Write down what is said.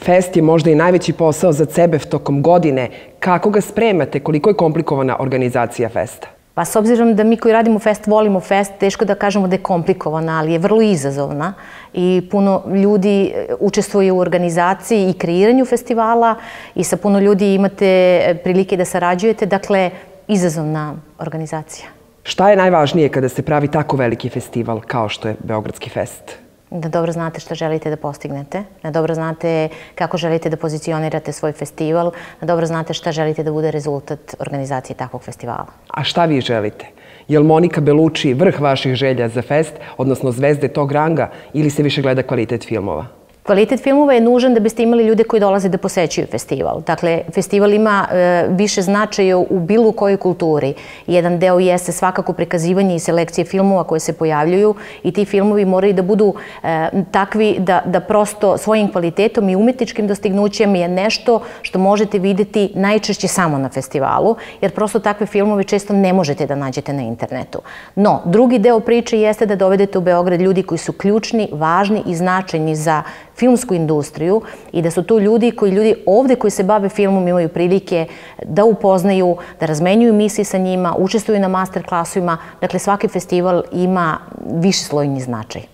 Fest je možda i najveći posao za CEBEF tokom godine. Kako ga spremate? Koliko je komplikovana organizacija festa? Pa s obzirom da mi koji radimo fest, volimo fest, teško da kažemo da je komplikovana, ali je vrlo izazovna i puno ljudi učestvuje u organizaciji i kreiranju festivala i sa puno ljudi imate prilike da sarađujete, dakle, izazovna organizacija. Šta je najvažnije kada se pravi tako veliki festival kao što je Beogradski fest? Da dobro znate šta želite da postignete, da dobro znate kako želite da pozicionirate svoj festival, da dobro znate šta želite da bude rezultat organizacije takvog festivala. A šta vi želite? Je li Monika Bellucci vrh vaših želja za fest, odnosno zvezde tog ranga, ili se više gleda kvalitet filmova? Kvalitet filmova je nužan da biste imali ljude koji dolaze da posećuju festival. Dakle, festival ima više značaja u bilo kojoj kulturi. Jedan deo jeste svakako prikazivanje i selekcije filmova koje se pojavljuju i ti filmovi moraju da budu takvi da prosto svojim kvalitetom i umetničkim dostignućem je nešto što možete videti najčešće samo na festivalu, jer prosto takve filmove često ne možete da nađete na internetu. No, drugi deo priče jeste da dovedete u Beograd ljudi koji su ključni, važni i značajni za filmsku industriju i da su tu ljudi ovde koji se bave filmom imaju prilike da upoznaju, da razmenjuju misli sa njima, učestvuju na master klasovima. Dakle, svaki festival ima višeslojni značaj.